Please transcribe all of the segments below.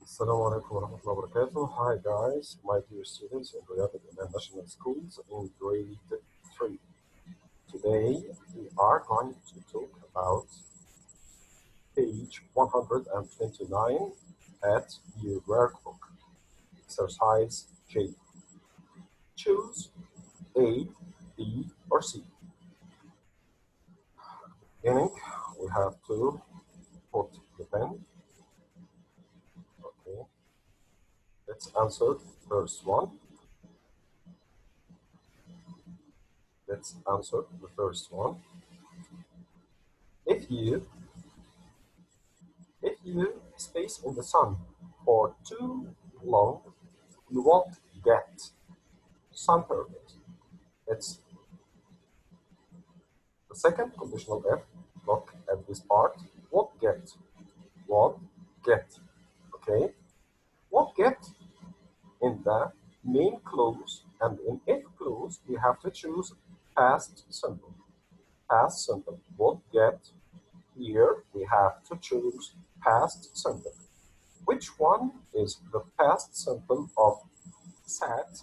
Assalamu alaikum warahmatullahi wabarakatuh. Hi guys, my dear students in Riyadh International Schools in grade 3. Today we are going to talk about page 129 at your workbook. Exercise J. Choose A, B, or C. Beginning, we have to put the pen. Okay, let's answer first one. Let's answer the first one. If you space in the sun for too long, you won't get sunburned. It's the second conditional F. Look at this part. Won't get. Won't get. Okay? Won't get in the main clause and in if clause, we have to choose past simple. Past simple. Won't get. Here we have to choose past simple. Which one is the past simple of sat,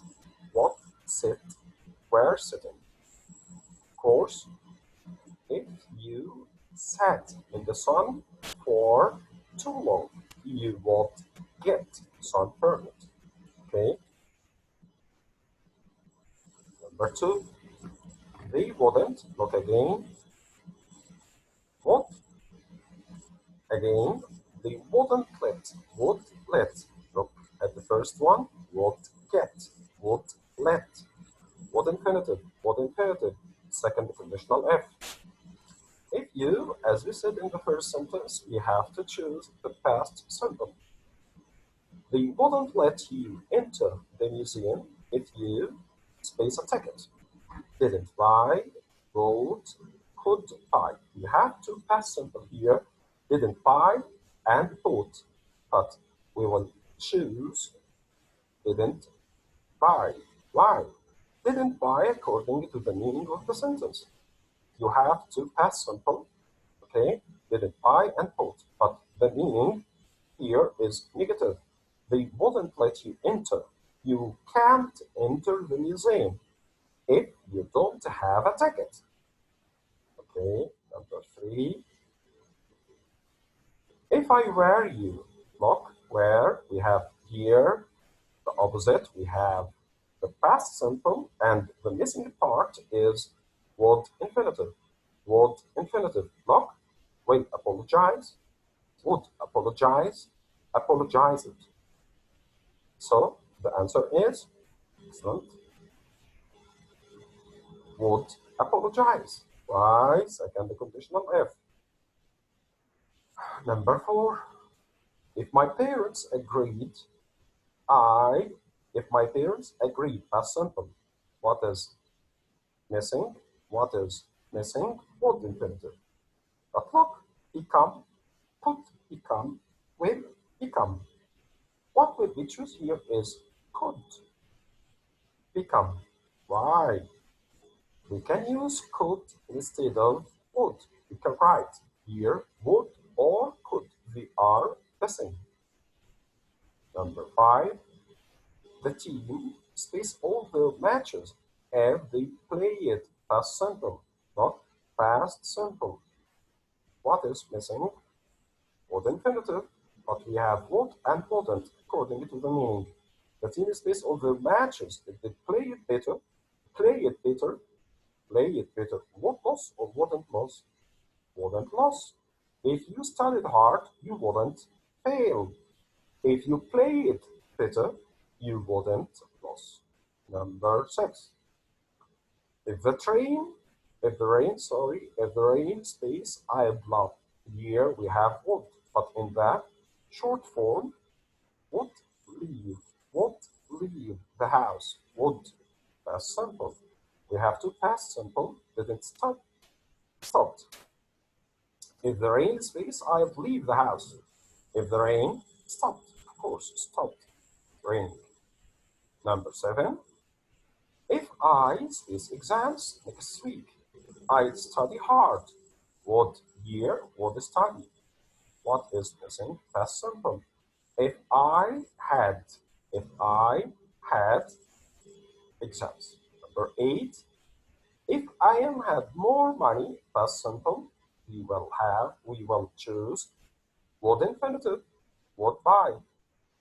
what, sit, were sitting? Of course, if you sat in the sun for too long, you won't get sunburned. Okay. Number two, they wouldn't. Look again. What? Again, they wouldn't let. Would let. Look at the first one. Would get. Would let. Would infinitive. Would imperative. Second conditional F. If you, as we said in the first sentence, we have to choose the past simple. They wouldn't let you enter the museum if you space a ticket. Didn't buy, bought, could buy. You have to past simple here. Didn't buy and bought. But we will choose didn't buy. Why? Didn't buy according to the meaning of the sentence. You have to past simple. Okay, didn't buy and bought, but the meaning here is negative. They wouldn't let you enter. You can't enter the museum if you don't have a ticket. Okay, number three. If I were you, look where we have here the opposite. We have the past simple, and the missing part is would infinitive. Would infinitive. Look, wait, apologize. Would apologize, apologized. So the answer is excellent. Would apologize. Why? Second conditional F. Number four. If my parents agreed, I. If my parents agreed, past simple. What is missing? What is missing? Would infinitive. But look, become, could become, will become. What will we choose here is could become. Why? We can use could instead of would. We can write here would or could. They are the same. Number five, the team space all the matches and they played past simple, not past simple. What is missing? Would infinitive, but we have would and wouldn't according to the meaning. The team space all the matches. If they play it better, play it better, play it better. Would lose or wouldn't lose? Wouldn't lose. If you studied hard, you wouldn't fail. If you played better, you wouldn't lose. Number six. If the rain space I love. Here we have would, but in the short form, would leave, would leave the house, would. That's simple. We have to past simple, didn't stop, stopped. If the rain space, I leave the house. If the rain stopped, of course, stopped raining. Number seven, if I space exams next week, I'd study hard. Would year, would study. What is missing? Past simple. If I had, if I had exams. Number 8, if I am had more money, past simple, we will choose would infinitive, would buy.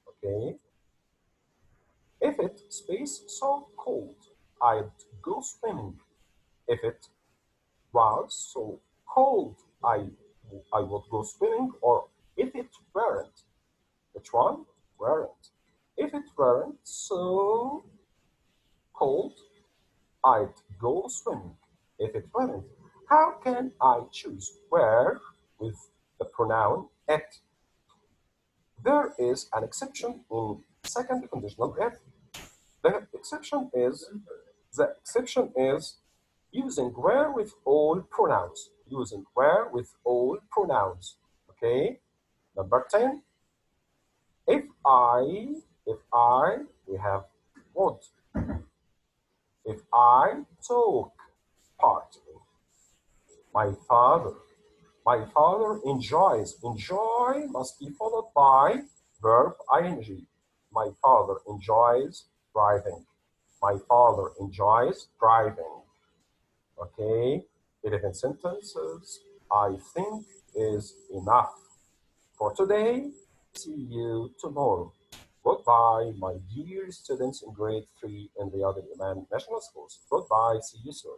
Okay. If it space so cold, I'd go swimming. If it was so cold, I would go swimming. Or if it weren't, which one? Weren't. If it weren't so cold, I'd go swimming. If it weren't, how can I choose where with the pronoun it? There is an exception in second conditional if. The exception is using where with all pronouns. Using where with all pronouns. Okay. Number 10. If I, we have would. If I took part, my father. My father enjoys. Enjoy must be followed by verb ing. My father enjoys driving. My father enjoys driving. Okay, 11 sentences, I think, is enough for today. See you tomorrow. Goodbye, my dear students in grade 3 in the other Iman National Schools. Goodbye, see you soon.